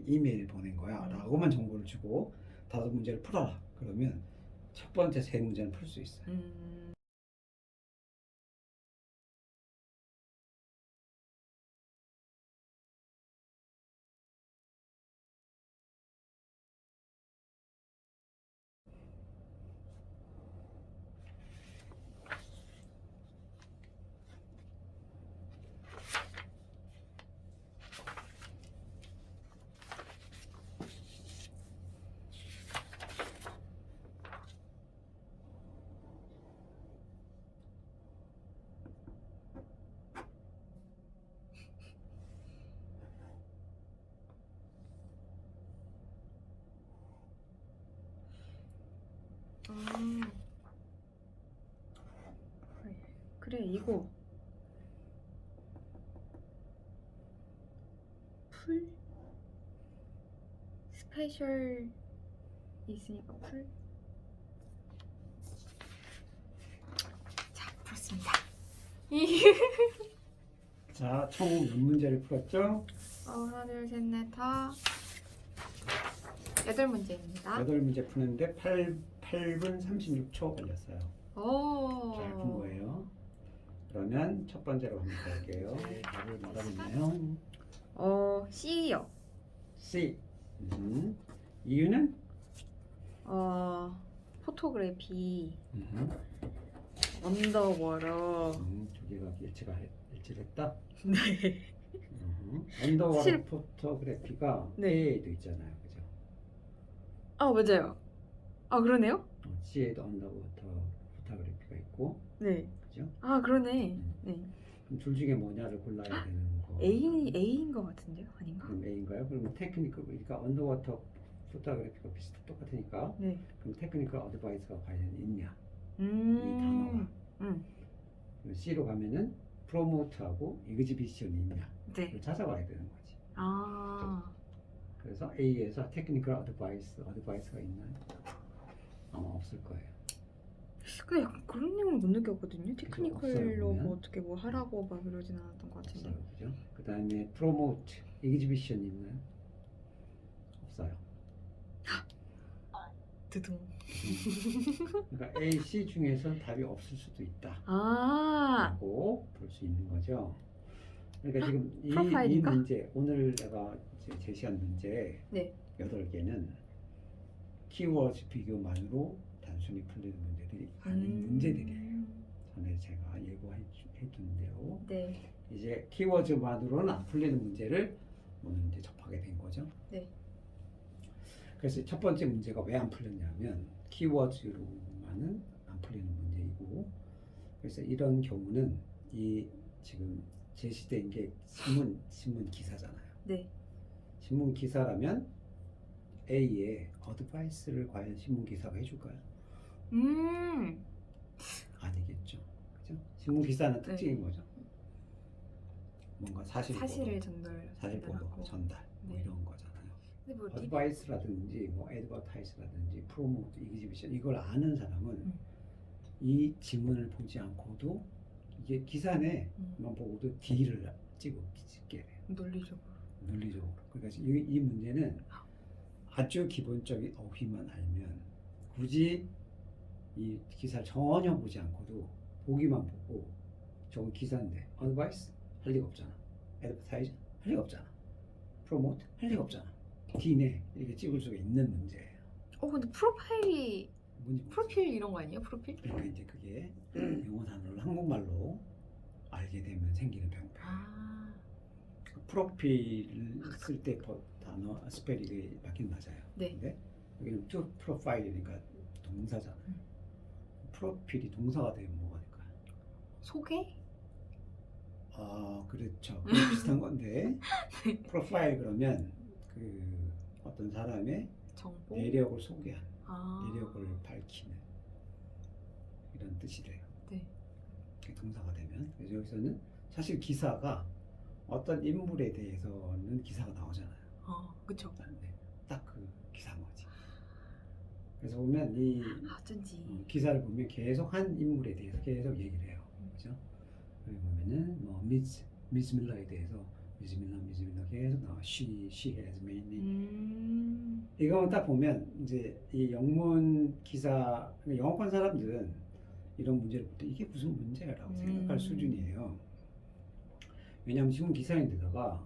이메일 보낸 거야 라고만 정보를 주고 5문제를 풀어라 그러면 첫 번째 3문제는 풀 수 있어요. 그래 이거 풀 스페셜 있으니까 풀. 자 풀었습니다. 자, 총 몇 문제를 풀었죠? 하나 둘셋넷 다 8문제입니다. 8문제 푸는데 8분 36초 걸렸어요. 오. 잘 푼 거예요. 그러면 첫 번째로 한번 볼게요. 답을 뭐라 했나요? C요. C. 이유는? 포토그래피 음. 언더워터. 두 개가 일치했다. 네. 언더워터 실- 포토그래피가 네. A에도 있잖아요, 그죠? 맞아요. 그러네요. C에도 언더워터 포토그래피가 있고, 네. 그죠? 그러네. 음. 네. 그럼 둘 중에 뭐냐를 골라야 되는 거. A인 것 같은데요, 아닌가? 그럼 A인가요? 그러면 테크니컬, 그러니까 언더워터 포토그래피가 똑같으니까. 네. 그럼 테크니컬 어드바이스가 과연 있냐? 이 음. 단어가. C로 가면은 프로모트하고 이그지비션이 있냐? 네. 를 찾아봐야 되는 거지. 그래서 A에서 테크니컬 어드바이스가 있나? 아마 없을 거예요. 근데 약간 그런 내용을 못 느꼈거든요. 없어요, 테크니컬로 보면. 뭐 어떻게 뭐 하라고 막 이러진 않았던 것 같은데. 없어요, 그죠? 그 다음에 프로모트, 이그지비션 있나요? 없어요. 드둥. 그러니까 A, C 중에서 답이 없을 수도 있다. 라고 볼 수 있는 거죠. 그러니까 지금 이 프로파일인가? 문제, 오늘 내가 제시한 문제 네. 8개는 키워드 비교만으로 단순히 풀리는 문제들이 아닌 문제들이에요. 전에 제가 예고해 둔 대로 네. 이제 키워드만으로는 안 풀리는 문제를 오늘 이제 접하게 된 거죠. 네. 그래서 첫 번째 문제가 왜 안 풀렸냐면 키워드로만은 안 풀리는 문제이고, 그래서 이런 경우는 이 지금 제시된 게 신문 기사잖아요. 네. 신문 기사라면 A에 어드바이스를 과연 신문 기사가 해줄까요? 아니겠죠. 그죠? 신문 기사는 특징이 뭐죠? 뭔가 사실 사실을 보도, 전달 뭐 네. 이런 거잖아요. 근데 뭐 어드바이스라든지 뭐 애드버타이스라든지 프로모트, 이그지비션 이걸 아는 사람은 이 지문을 보지 않고도 이게 기사에만 보고도 D를 찍게 돼요. 논리적으로. 그러니까 이 문제는 아주 기본적인 어휘만 알면 굳이 이 기사를 전혀 보지 않고도 보기만 보고 저건 기사인데 어드바이스 할 리가 없잖아. 애드버타이즈 할 리가 없잖아. 프로모트 할 리가 없잖아. D네 이렇게 찍을 수가 있는 문제예요. 근데 프로파일이 뭔지 프로필 이런 거 아니에요? 프로필? 그러니까 이제 그게 영어 단어를 한국말로 알게 되면 생기는 병폐. 프로필 쓸 때 단어 스펠이 맞긴 맞아요. 네. 근데 여기는 to profile이니까 동사잖아요. 프로필이 동사가 되면 뭐가 될까요? 소개? 그렇죠. 비슷한 건데 프로파일 그러면 그 어떤 사람의 정보? 내력을 소개한, 내력을 밝히는 이런 뜻이 돼요. 네. 그게 동사가 되면. 그래서 여기서는 사실 기사가 어떤 인물에 대해서는 기사가 나오잖아요. 그쵸. 네, 딱 그 기사인 거지. 그래서 보면 이 어쩐지. 기사를 보면 계속 한 인물에 대해서 계속 얘기를 해요. 그죠? 여기 보면은 뭐 미스 밀러에 대해서 미즈밀라 계속 나와. She has many. 이거만 딱 보면 이제 이 영문 기사 영어권 사람들은 이런 문제를 볼 때 이게 무슨 문제라고 생각할 수준이에요. 왜냐하면 지금 기사인데다가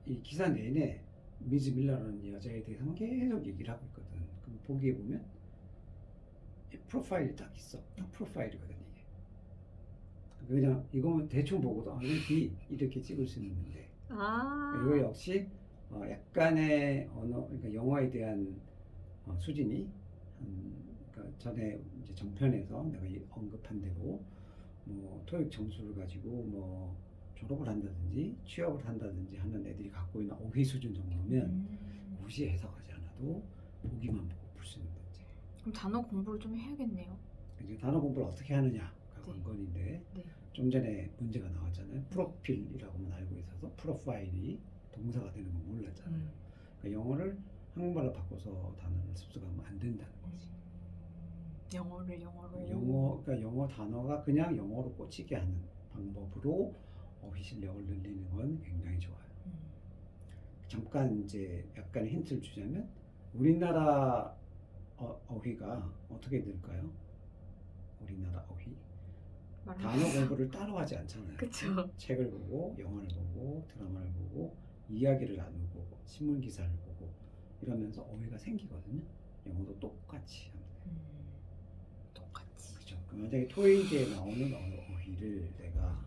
이 기사 내내 미즈 밀러라는 여자에 대해서만 계속 얘기를 하고 있거든. 그럼 보기에 보면 프로파일이 딱 있어. 딱 프로파일이거든 이게. 그냥 이거만 대충 보고도 아, 이게 이렇게 찍을 수 있는 문제. 이거 역시 약간의 언어, 그러니까 영어에 대한 수준이 그러니까 전에 이제 정편에서 내가 언급한 대로 뭐 토익 점수를 가지고 뭐 졸업을 한다든지 취업을 한다든지 하는 애들이 갖고 있는 어휘 수준 정도면 굳이 해석하지 않아도 보기만 보고 풀 수 있는 문제. 그럼 단어 공부를 좀 해야겠네요. 이제 단어 공부를 어떻게 하느냐가 네. 관건인데 네. 좀 전에 문제가 나왔잖아요. 프로필이라고만 알고 있어서 프로파일이 동사가 되는 건 몰랐잖아요. 그러니까 영어를 한국말로 바꿔서 단어를 습득하면 안 된다는 거지. 영어로. 그러니까 영어 단어가 그냥 영어로 꽂히게 하는 방법으로 어휘 실력을 늘리는 건 굉장히 좋아요. 잠깐 이제 약간 힌트를 주자면 우리나라 어휘가 어떻게 될까요? 우리나라 어휘 단어 공부를 따로 하지 않잖아요. 그쵸. 책을 보고 영화를 보고 드라마를 보고 이야기를 나누고 신문 기사를 보고 이러면서 어휘가 생기거든요. 영어도 똑같이 합니다. 똑같이. 그렇죠. 만약에 토익에 나오는 어휘를 내가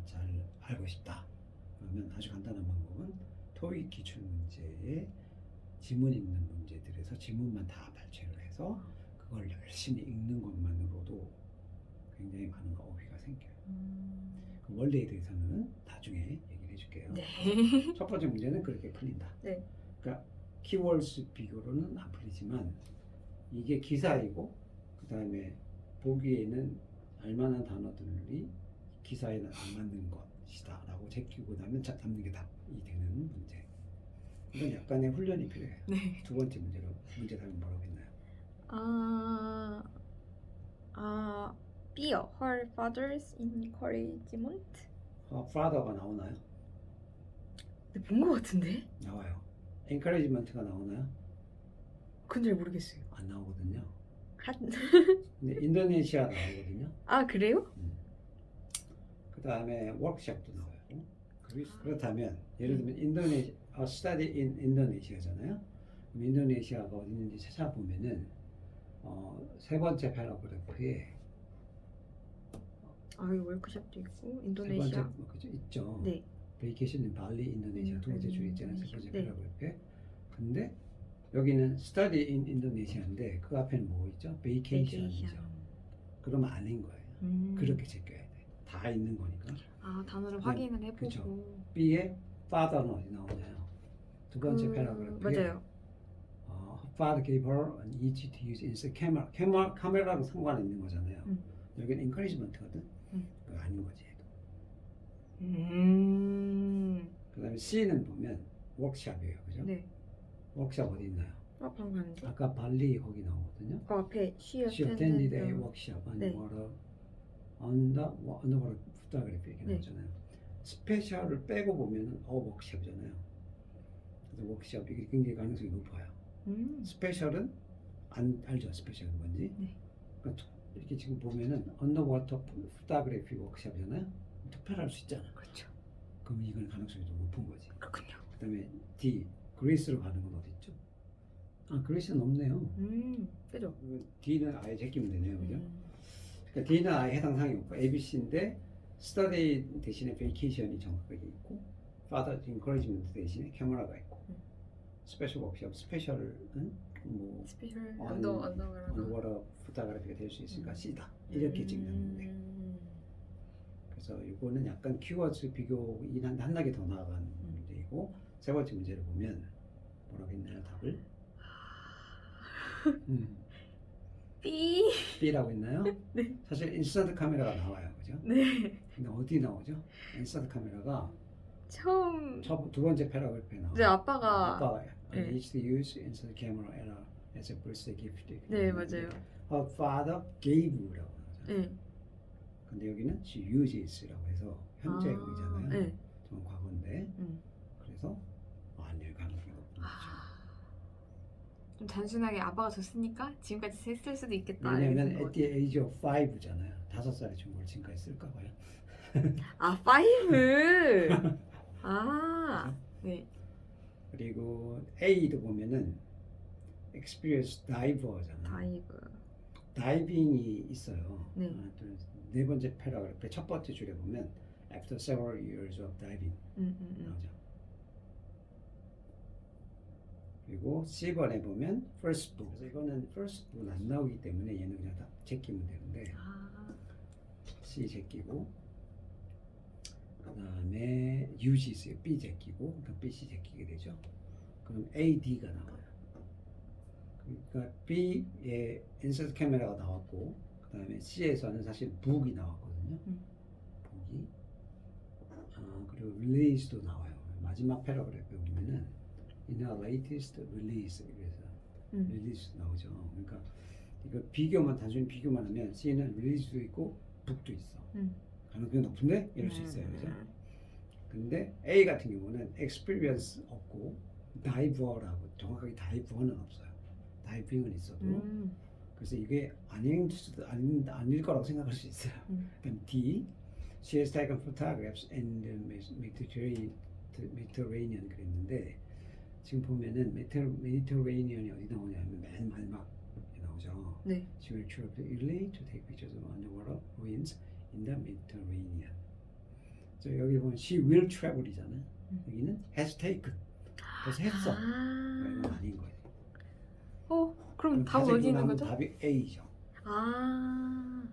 잘 알고 싶다. 그러면 아주 간단한 방법은 토익 기출 문제에 지문 읽는 문제들에서 지문만 다 발췌를 해서 그걸 열심히 읽는 것만으로도 굉장히 많은 어휘가 생겨요. 그 원리에 대해서는 나중에 얘기를 해줄게요. 네. 첫 번째 문제는 그렇게 풀린다. 네. 그러니까 키워드 비교로는 안 풀리지만 이게 기사이고 그 다음에 보기에는 알만한 단어들이 기사에는 안 맞는 것이다 라고 제끼고 나면 잡는 게 답이 되는 문제. 이건 약간의 훈련이 필요해요. 네. 두 번째 문제 답은 뭐라고 했나요? Beer her father's encouragement. father가 나오나요? 네, 본 것 같은데? 나와요. encouragement가 나오나요? 그건 잘 모르겠어요. 안 나오거든요. 한... 근데 인도네시아 나오거든요. 아 그래요? 그 다음에 워크숍도 나와요. 그렇다면 예를 들면 study in 인도네시아잖아요. 그럼 인도네시아가 어디 있는지 찾아보면은 세 번째 패러그래프에 아 여기 월크숍도 있고 세 번째 인도네시아. 그죠 있죠. 네. 베이케이션 인 발리 인도네시아 두 번째 줄에 있잖아요. 세 번째 네. 패러그래프에. 근데 여기는 study in 인도네시아인데 그 앞에는 뭐 있죠? 베이케이션이죠. 그러면 아닌 거예요. 그렇게 제껴야 돼. 다 있는 거니까. 아 단어를 네, 확인을 해보고. 그쵸. B에 father는 어디 나오나요? 두 번째 패러그래프에 맞아요. Father gave her an easy to use instant camera. 카메라랑 상관 있는 거잖아요. 여기는 encouragement거든. 그거 아닌 거지. 그 다음에 C는 보면 워크숍이에요. 그죠? 네. 워크숍 어디 있나요? 방금 하는데. 아까 발리 거기 나오거든요. 그 앞에 she She attended attended a the- workshop on 네. underwater photography 이렇게 네. 나오잖아요. 스페셜을 빼고 보면은 워크숍이잖아요. 그래서 워크숍 이게 굉장히 가능성이 높아요. 스페셜은 알죠? 스페셜은 뭔지? 네. 그러니까 이렇게 지금 보면은 언더워터 포토그래피 워크숍이잖아요. 특별할 수 있잖아. 그렇죠. 그럼 이건 가능성이 좀 높은 거지. 그렇군요. 그다음에 D 그리스로 가는 건 어디 있죠? 아 그리스는 없네요. 그죠? D는 아예 제끼면 되네요, 그죠? 그러니까 D는 아예 해당 사항이 없고 ABC인데 study 대신에 vacation이 정확하게 있고 father encouragement 대신에 캐머라가 있고 스페셜 워크숍 스페셜은 뭐 스페셜 언더그라운드. 언더워터 포토그래피가 될 수 있으니까 C다 이렇게 찍는데 그래서 이거는 약간 키워드 비교이 한 단계 더 나아간 문제이고 세 번째 문제를 보면 뭐라고 했나요 답을? B. B라고 했나요? 네. 사실 인스턴트 카메라가 나와요, 그죠? 네. 근데 어디 나오죠? 인스턴트 카메라가 처음. 두 번째 패러그래프에 나와요. 네 아빠가. I 네. need to use instant camera as a birthday gift. 네 맞아요. Her father gave라고 나오잖아요. 네. 근데 여기는 she uses라고 해서 현재형이잖아요. 네. 저건 과거인데 그래서 아닐 가능성이 높은 거죠. 좀 단순하게 아빠가 줬으니까 지금까지 했을 수도 있겠다. 왜냐면 이런 at the age of 5잖아요. 5살에 준 걸 지금까지 쓸까 봐요. 아, 5. 아, 네. 그리고 A도 보면은 experienced diver잖아요. 다이브. 다이빙이 있어요. 네. 하나, 둘, 네 번째 패러그래프 첫 번째 줄에 보면 after several years of diving 나오죠. 그리고 C번에 보면 first book. 그래서 이거는 first book은 안 나오기 때문에 얘는 그냥 다 제끼면 되는데 아, C 제끼고 그다음에 U지 있어요. B 제끼고 그럼 BC 제끼게 되죠. 그럼 A, D가 나와요. 그러니까 B에 인서트 카메라가 나왔고 그다음에 C에서는 사실 book이 나왔거든요. book이 그리고 release도 나와요. 마지막 패러그래프에 보면은 in our latest release 그래서 release 나오죠. 그러니까 이거 비교만 단순히 비교만 하면 C는 release도 있고 book도 있어. 가능성이 높은데 이럴 수 있어요, 그죠? 근데 A 같은 경우는 experience 없고 diver라고 정확하게 diver는 없어요. 다이빙은 있어도 그래서 이게 아닐 거라고 생각할 수 있어요. 그다음 D, she has taken photographs in the Mediterranean 그랬는데 지금 보면은 Mediterranean이 어디 나오냐면 맨 마지막에 나오죠. 네. She will travel to Italy to take pictures of underwater ruins in the Mediterranean. 저 여기 보면 she will travel이잖아요. 여기는 has taken. 그래서 했어. 이건 아닌 거예요. 그럼 답 어디 있는 거죠? 답이 A죠. 아,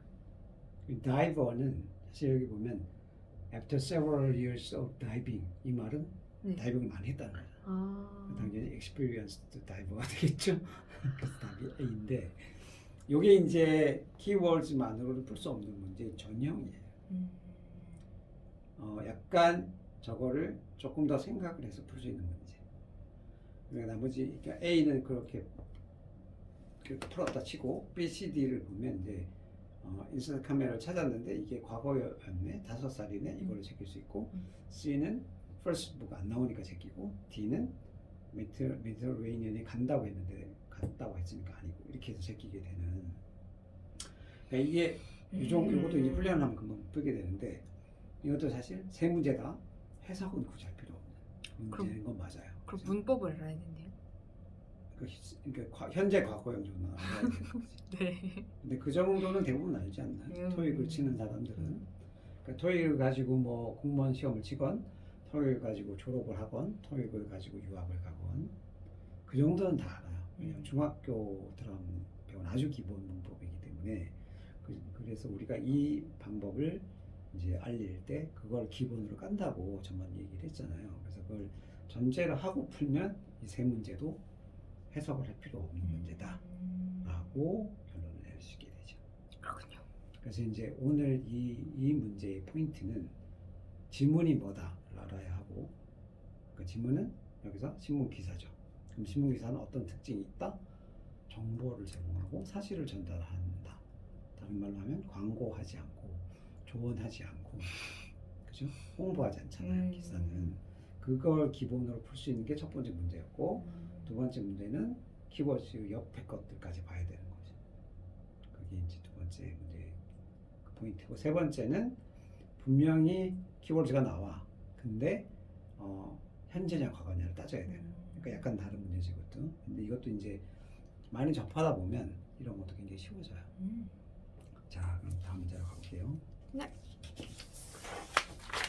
다이버는 사실 여기 보면 after several years of diving 이 말은 네. 다이빙을 많이 했다는 거예요. 당연히 experienced diver가 되겠죠. 그래서 답이 A인데 이게 이제 키워드만으로는 풀 수 없는 문제의 전형이에요. 약간 저거를 조금 더 생각을 해서 풀 수 있는 문제. 그러니까 나머지 그러니까 A는 그렇게 풀었다 치고 B, C, D를 보면 이제 인스턴트 카메라를 찾았는데 이게 과거였네 5살이네 이걸로 제낄 수 있고 C는 first book 안 나오니까 제끼고 D는 미드레이니언에 간다고 했는데 갔다고 했으니까 아니고 이렇게 해서 제끼게 되는 그러니까 이게 이것도 이제 훈련을 하면 금방 풀게 되는데 이것도 사실 세 문제 다 해석은 굳이 할 필요 없는 문제인 건 맞아요. 그럼 그죠? 문법을 알아야 된대요. 그러니까 현재 과거형 정도 알아야 되는 거지. 네. 근데 그 정도는 대부분 알지 않나요? 토익을 치는 사람들은 그러니까 토익을 가지고 뭐 공무원 시험을 치건 토익을 가지고 졸업을 하건 토익을 가지고 유학을 가건 그 정도는 다 알아요. 왜냐하면 중학교 들어가면 배운 아주 기본 문법이기 때문에 그래서 우리가 이 방법을 이제 알릴 때 그걸 기본으로 깐다고 저만 얘기를 했잖아요. 그래서 그걸 전제를 하고 풀면 이 세 문제도 해석을 할 필요 없는 문제다라고 결론을 내리시게 되죠. 그렇군요. 그래서 이제 오늘 이 문제의 포인트는 지문이 뭐다를 알아야 하고 그 지문은 여기서 신문 기사죠. 그럼 신문 기사는 어떤 특징이 있다? 정보를 제공하고 사실을 전달한다. 다른 말로 하면 광고하지 않고 조언하지 않고 그죠? 홍보하지 않잖아요. 기사는 그걸 기본으로 풀 수 있는 게 첫 번째 문제였고 두 번째 문제는 키워드 옆에 것들까지 봐야 되는 거죠. 그게 이제 두 번째 문제 그 포인트고 세 번째는 분명히 키워드가 나와. 근데 현재냐 과거냐를 따져야 되는. 그러니까 약간 다른 문제지 이것도. 근데 이것도 이제 많이 접하다 보면 이런 것도 굉장히 쉬워져요. 자, 그럼 다음 문제로 가볼게요. 네.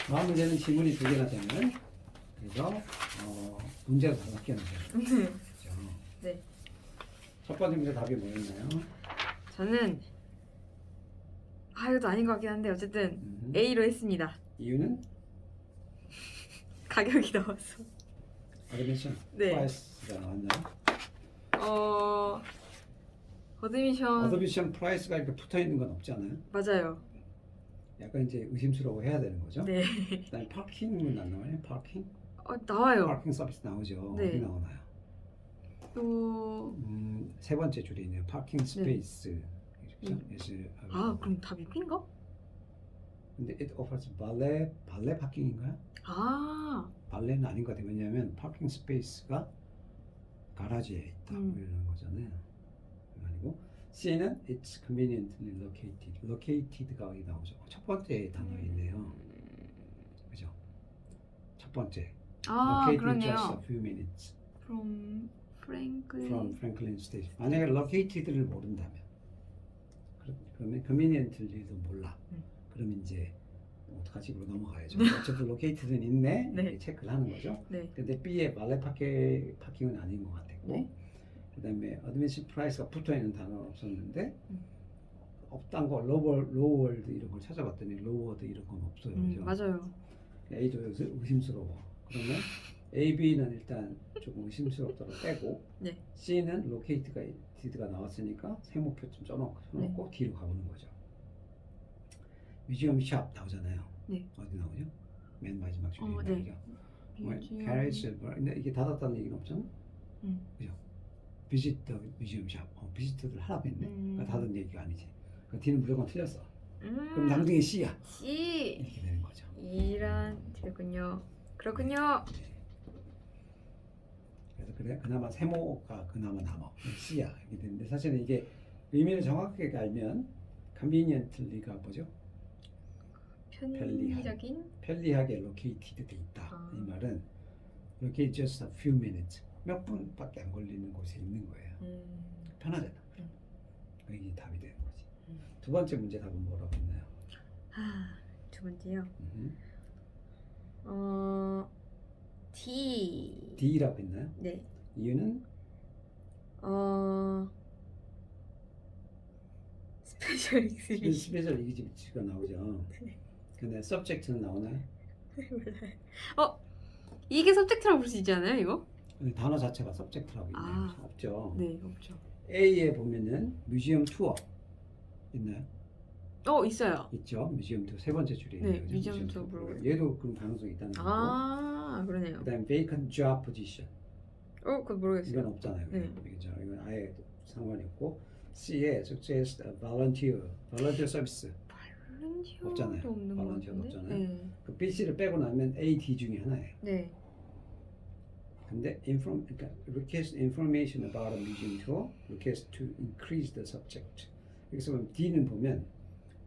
다음 문제는 지문이 두 개나 되면 그래서 문제가 다섯 개나 돼요. 그렇죠? 네. 첫 번째 문제 답이 뭐였나요? 저는 이것도 아닌 것 같긴 한데 어쨌든 A로 했습니다. 이유는 가격이 나와서. 어드미션 네. 프라이스가 나왔나요? 어드미션 어드미션 프라이스가 이렇게 붙어 있는 건 없지 않아요? 맞아요. 약간 이제 의심스러워 해야 되는 거죠? 네. 그다음에 파킹은 안 나와요? 파킹? 나와요. 파킹 서비스 나오죠. 네. 어디 나오나요? 또 세 번째 줄에 있네요. 파킹 스페이스. 그렇죠? 그럼 답이 B인가? 근데 it offers 발레 파킹인가요? 아, 발레는 아닌 것 같아요. 왜냐하면 파킹 스페이스가 가라지에 있다 뭐 이런 거잖아요. 그거 아니고 C는 it's conveniently located. located가 여기 나오죠. 첫 번째 단어인데요. 그죠? 첫 번째. 아, located 그러네요. just a few minutes From Franklin. from Franklin Station. 만약에 located를 모른다면 그러면 conveniently도 몰라. 그럼 이제 어떡하지? 그로 넘어가야죠. 어차피 located는 있네. 네. 이렇게 체크를 하는 거죠. 네. 근데 B의 발레 파킹은 아닌 것 같았고 네. 그다음에 어드미션 프라이스가 붙어 있는 단어는 없었는데 없단 거 로월드 이런 걸 찾아봤더니 로워드 이런 건 없어요. 그죠? 맞아요. A도 의심스러워. 그러면 A, B는 일단 조금 의심스럽다고 빼고 네. C는 locate가 나왔으니까 세모표 좀 써놓고 D로 가보는 거죠. 뮤지엄 샵 나오잖아요. 네. 어디 나오죠? 맨 마지막 줄에 네. 나오죠. 뮤지엄. 캐리스 근데 이게 닫았다는 얘기는 없잖아. 그죠? 비지터 뮤지엄 샵. 비지터들 하라고 했네. 그러니까 닫은 얘기가 아니지. 그 D는 무조건 틀렸어. 그럼 나중에 C야. C. 이렇게 되는 거죠. 이란 되군요. 그렇군요. 그래서 그래 그나마 세모가 그나마 남아. C야 이렇게 되는데 사실은 이게 의미를 정확하게 알면 conveniently가 뭐죠? 편리적인. 편리하게 located 돼 있다. 이 말은 located just a few minutes. 몇 분밖에 안 걸리는 곳에 있는 거예요. 편하잖아. 이게 답이 되는 거지. 두 번째 문제 답은 뭐라고 했나요? 두 번째요. D. D라고 했나요? 네. 이유는 스페셜 익스비션. 스페셜 이기지비치가 나오죠. 근데 subject는 나오나요? 몰라요. 이게 서브젝트라고 볼 수 있지 않아요, 이거? 근데 단어 자체가 subject라고 있나요? 없죠. 네, 없죠. A에 보면은 뮤지엄 투어 있나요? 있어요. 있죠. 뮤지엄 투어 세 번째 줄에 네, 있는 거죠. 뮤지엄 투어 프로그램. 얘도 그런 가능성이 있다는 거고. 그러네요. 그다음에 vacant job position 그거 모르겠어요. 이건 없잖아요. 네. 이건 아예 상관이 없고 C에 suggest a volunteer service 발렌티어도 없잖아요. 없는 것 발렌티어도 같은데. 없잖아요. 네. 그 B, C를 빼고 나면 A, D 중에 하나예요. 네. 근데 그러니까 request information about a museum tour, request to increase the subject. 여기서 보면 D는 보면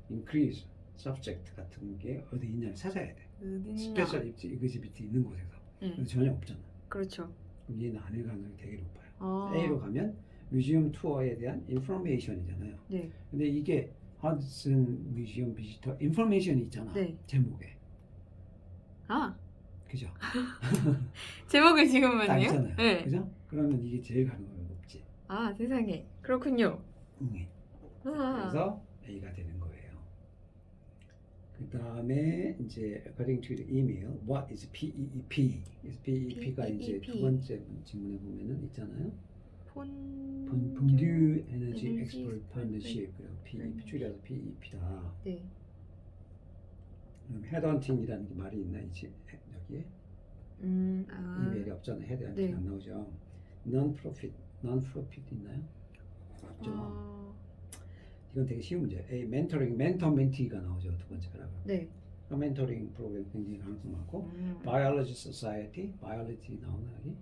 increase subject 같은 게 어디 있냐를 찾아야 돼. 어딨나? 스페셜 이그지비트 있는 곳에서. 네. 근데 전혀 없잖아. 그렇죠. 그럼 얘는 아닐 가능성이 되게 높아요. A로 가면 뮤지엄 투어에 대한 인포메이션이잖아요. 네. 근데 이게 하드슨 뮤지엄 비지터 인포메이션이 있잖아. 네. 제목에. 그죠? 제목을 딱 지금은요? 있잖아요. 네. 그죠? 그러면 이게 제일 가능성이 높지. 세상에. 그렇군요. 그래서 A가 되는 거예요. 그 다음에 이제 according to the email, what is PEEP? PEEP가 이제 두 번째 질문에 보면은 있잖아요. 폰듀 에너지 엑스포트 파트너십 그리고 PEP 줄여서 PEP다. 네. 그럼 헤드헌팅이라는 게 말이 있나 여기에? 이메일이 없잖아요. 헤드헌팅 네. 안 나오죠. non-profit 있나요? 없죠. 이건 되게 쉬운 문제예요. A, 멘토링, 멘토 멘티가 나오죠. 두 번째 거라고. 네. 멘토링 프로그램 굉장히 가능성 많고 Biology Society, Biology 나오나 여기?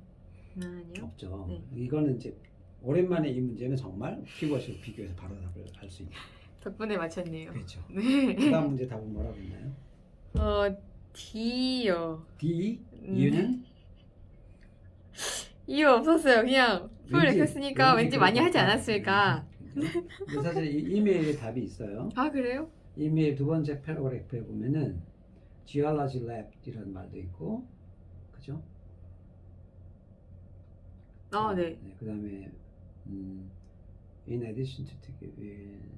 아니요. 없죠. 네. 이거는 이제 오랜만에 이 문제는 정말 키워드로 비교해서 바로 답을 알 수 있는. 덕분에 맞췄네요. 그렇죠. 네. 그다음 문제 답은 뭐라고 했나요? D요. D 이유는 이유 없었어요. 그냥 풀 왠지- 했으니까 왠지 많이 그럴 하지 것 같아요. 않았을까. 근데 사실 이 이메일에 답이 있어요. 그래요? 이메일 두 번째 패러그래프에 보면은 Geology Lab이라는 말도 있고, 그죠? 네. 그다음에 in addition to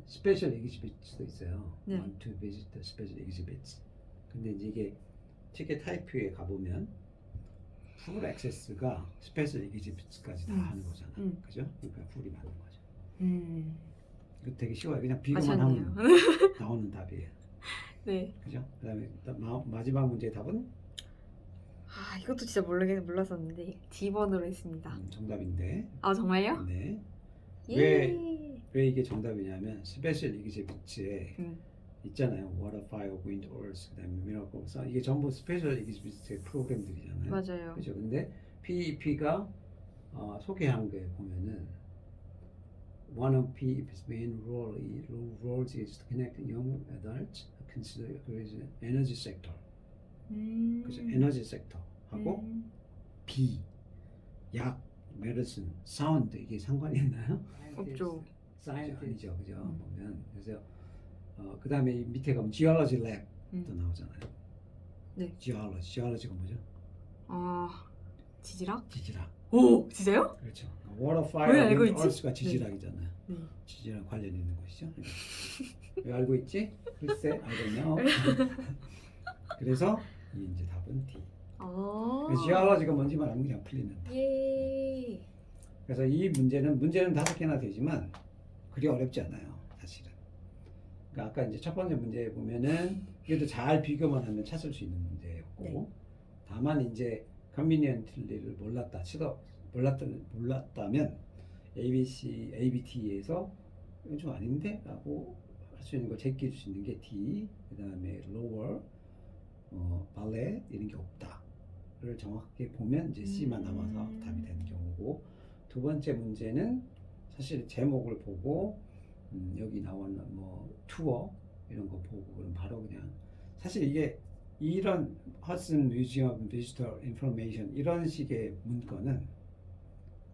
special exhibits도 있어요. 네. Want to visit the special exhibits. 근데 이제 이게 티켓 타입표에 가보면 풀 액세스가 스페셜 exhibits까지 다 하는 거잖아. 그죠? 그러니까 풀이 맞는 거죠. 이거 되게 쉬워요. 그냥 비교만 맞췄네요. 하면 나오는 답이에요. 네. 그죠? 그다음에 마지막 문제의 답은 이것도 진짜 몰랐었는데 D번으로 했습니다. 정답인데. 정말요? 네. 예. 왜 이게 정답이냐면 스페셜 이그지비츠에 있잖아요. Water, Fire, Wind, Earth, 그다음에 Miracle, Sun. 이게 전부 스페셜 익스비스트의 프로그램들이잖아요. 맞아요. 그렇죠. 근데 PEP가 소개한 게 보면은 one of PEP's main roles is to connect young adults consider energy sector. 그죠? 에너지 섹터하고 B, 약, 메디슨, 사운드 이게 상관이 있나요? 없죠. 사이언스 아니죠, 그죠? 보면 그래서 그 다음에 밑에 가면 지올로지 랩도 나오잖아요. 네. 지올로지가 뭐죠? 아 지질학? 지질학. 오 진짜요? 그렇죠. Water, 왜 Fire, 알고 Wind, 있지? Earth가 지질학이잖아요. 네. 지질학 관련 있는 것이죠. 왜 알고 있지? 글쎄, I don't know. 그래서 이 이제 답은 D. 아. 지올로지가 뭔지만 알면 그냥 풀리는. 예. 그래서 이 문제는 5개나 되지만 그리 어렵지 않아요, 사실은. 그러니까 아까 이제 첫 번째 문제 보면은 이것도 잘 비교만 하면 찾을 수 있는 문제였고, 네. 다만 이제 컨비니언트리를 몰랐다면 ABT에서 이건 좀 아닌데? 라고 할 수 있는 걸 제끼 줄 수 있는 게 D, 그 다음에 lower, ballet 이런 게 없다를 정확하게 보면 이제 C만 남아서 답이 되는 경우고, 두 번째 문제는 사실 제목을 보고 여기 나오는 뭐 투어 이런 거 보고 그럼 바로 그냥 사실 이게 이런 허슨 뮤지엄 비지터 인포메이션 이런 식의 문건은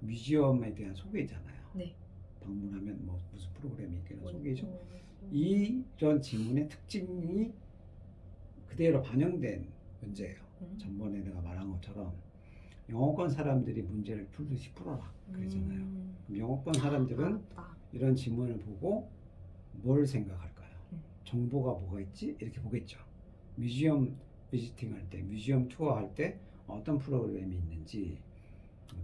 뮤지엄에 대한 소개잖아요. 네. 방문하면 뭐 무슨 프로그램이 있거나 소개죠. 이런 지문의 특징이 그대로 반영된 문제예요. 전번에 내가 말한 것처럼 영어권 사람들이 문제를 풀듯이 풀어라 그러잖아요. 그럼 영어권 사람들은 이런 지문을 보고 뭘 생각할까요? 정보가 뭐가 있지? 이렇게 보겠죠. 뮤지엄 비지팅 할 때, 뮤지엄 투어 할 때 어떤 프로그램이 있는지,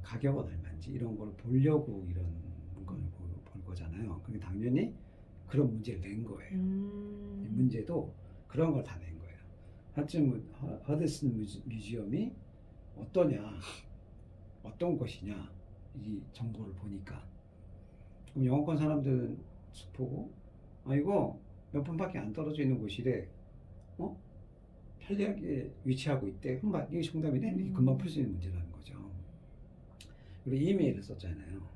가격은 얼마인지 이런 걸 보려고 이런 문건을 볼 거잖아요. 그게 당연히 그런 문제를 낸 거예요. 이 문제도 그런 걸 다 낸 거예요. 허드슨 뮤지엄이 어떠냐, 어떤 것이냐 이 정보를 보니까 그럼 영어권 사람들은 보고 이거 몇 분밖에 안 떨어져 있는 곳이래, 편리하게 위치하고 있대. 이게 정답이네. 이렇게 금방 풀 수 있는 문제라는 거죠. 그리고 이메일을 썼잖아요.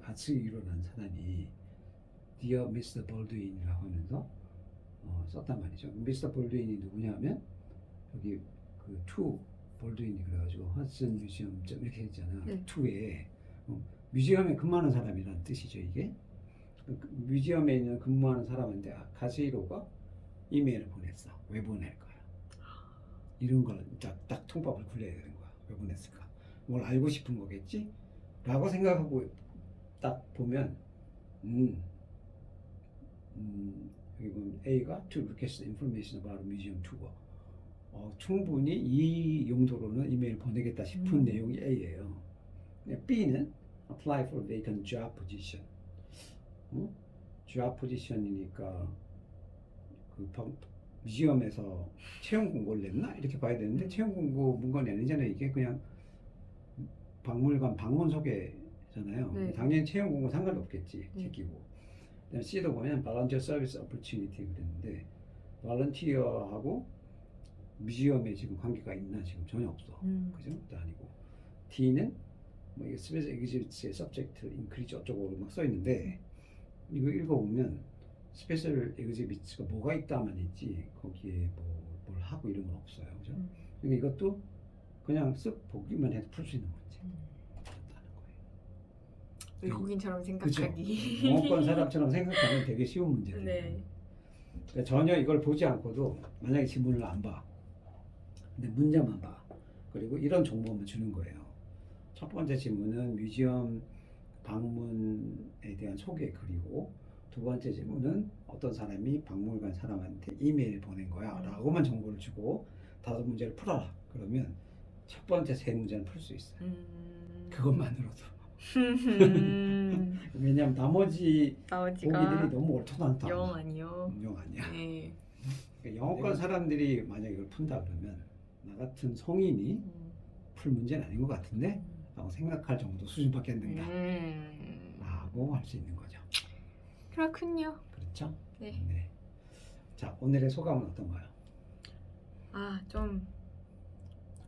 아츠히로라는 사람이 Dear Mr. Baldwin이라고 하면서 썼단 말이죠. 미스터 볼드윈이 누구냐면 여기 그 투 볼드윈이 그래가지고 허슨 뮤지엄 이렇게 했잖아. 네. 투에 뮤지엄에 근무하는 사람이라는 뜻이죠. 이게 뮤지엄에 있는 근무하는 사람인데 가즈히로가 이메일을 보냈어. 왜 보낼 거야? 이런 걸 딱 통밥을 굴려야 되는 거야. 왜 보냈을까? 뭘 알고 싶은 거겠지? 라고 생각하고 딱 보면 여기 보면 A가 to request information about a museum tour. 충분히 이 용도로는 이메일 보내겠다 싶은 내용이 A예요. B는 apply for vacant job position. job position이니까 그 뮤지엄에서 채용 공고를 냈나? 이렇게 봐야 되는데 채용 공고 문건이 아니잖아요. 이게 그냥 박물관 방문 소개잖아요. 네. 당연히 채용 공고 상관이 없겠지. 네. 제끼고. C도 보면 volunteer service opportunity 그랬는데 volunteer하고 뮤지엄에 지금 관계가 있나? 지금 전혀 없어. 그죠? 또 아니고. D는 뭐 이게 스페셜 exhibits의 subject increase 어쩌고 막 써 있는데 이거 읽어보면 스페셜 exhibits가 뭐가 있다만 있지 거기에 뭘 하고 이런 건 없어요. 그죠? 그러니까 이것도 그냥 쓱 보기만 해도 풀 수 있는 문제. 그렇다는 거예요. 외국인처럼 그죠? 생각하기. 영어권 사람처럼 생각하면 되게 쉬운 문제들. 네. 그러니까 전혀 이걸 보지 않고도 만약에 지문을 안 봐. 근데 문제만 봐. 그리고 이런 정보만 주는 거예요. 첫 번째 질문은 뮤지엄 방문에 대한 소개 그리고 두 번째 질문은 어떤 사람이 박물관 사람한테 이메일 보낸 거야 라고만 정보를 주고 5문제를 풀어라. 그러면 첫 번째 3문제는 풀 수 있어요. 그것만으로도. 왜냐면 나머지 보기들이 너무 orthodont다. 영 아니요. 영 아니야. 네. 그러니까 영어권 사람들이 만약에 이걸 푼다 그러면 나 같은 성인이 풀 문제는 아닌 것 같은데 라고 생각할 정도 수준밖에 안 된다 라고 할 수 있는 거죠. 그렇군요. 그렇죠? 네. 네. 자, 오늘의 소감은 어떤가요? 좀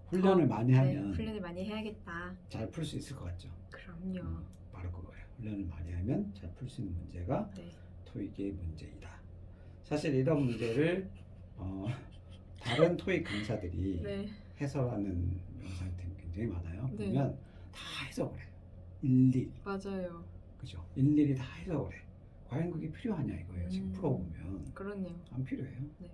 훈련을 많이 네, 하면 훈련을 많이 해야겠다. 잘 풀 수 있을 것 같죠? 그럼요. 바로 그거예요. 훈련을 많이 하면 잘 풀 수 있는 문제가 네. 토익의 문제이다. 사실 이런 문제를 다른 토익 강사들이 네. 해설하는 영상이 굉장히 많아요. 네. 보면 다 해석을 해요. 일일이. 맞아요. 그죠? 일일이 다 해석을 해. 과연 그게 필요하냐 이거예요. 지금 음. 풀어보면 그렇네요. 안 필요해요. 네.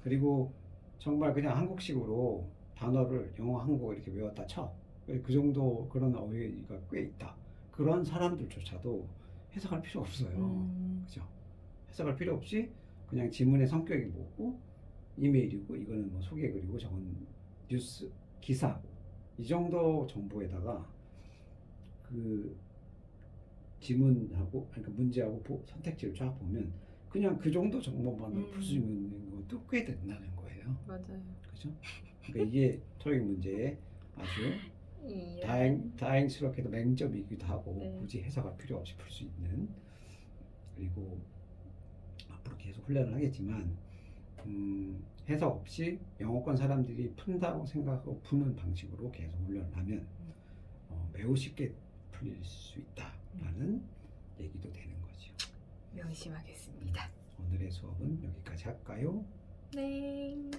그리고 정말 그냥 한국식으로 단어를 영어, 한국어 이렇게 외웠다 쳐. 그 정도 그런 어휘가 꽤 있다. 그런 사람들조차도 해석할 필요 없어요. 그죠? 해석할 필요 없이 그냥 지문의 성격이 뭐고 이메일이고 이거는 뭐 소개글이고 저건 뉴스 기사고 이 정도 정보에다가 그 지문하고 그러니까 문제하고 선택지를 쫙 보면 그냥 그 정도 정보만 풀 수 있는 것도 꽤 된다는 거예요. 맞아요. 그죠? 그러니까 이게 토익 문제의 아주 이런. 다행스럽게도 맹점이기도 하고 네. 굳이 해석할 필요 없이 풀 수 있는 그리고 앞으로 계속 훈련을 하겠지만 해석 없이 영어권 사람들이 푼다고 생각하고 푸는 방식으로 계속 훈련을 하면 매우 쉽게 풀릴 수 있다라는 얘기도 되는 거죠. 명심하겠습니다. 오늘의 수업은 여기까지 할까요? 네.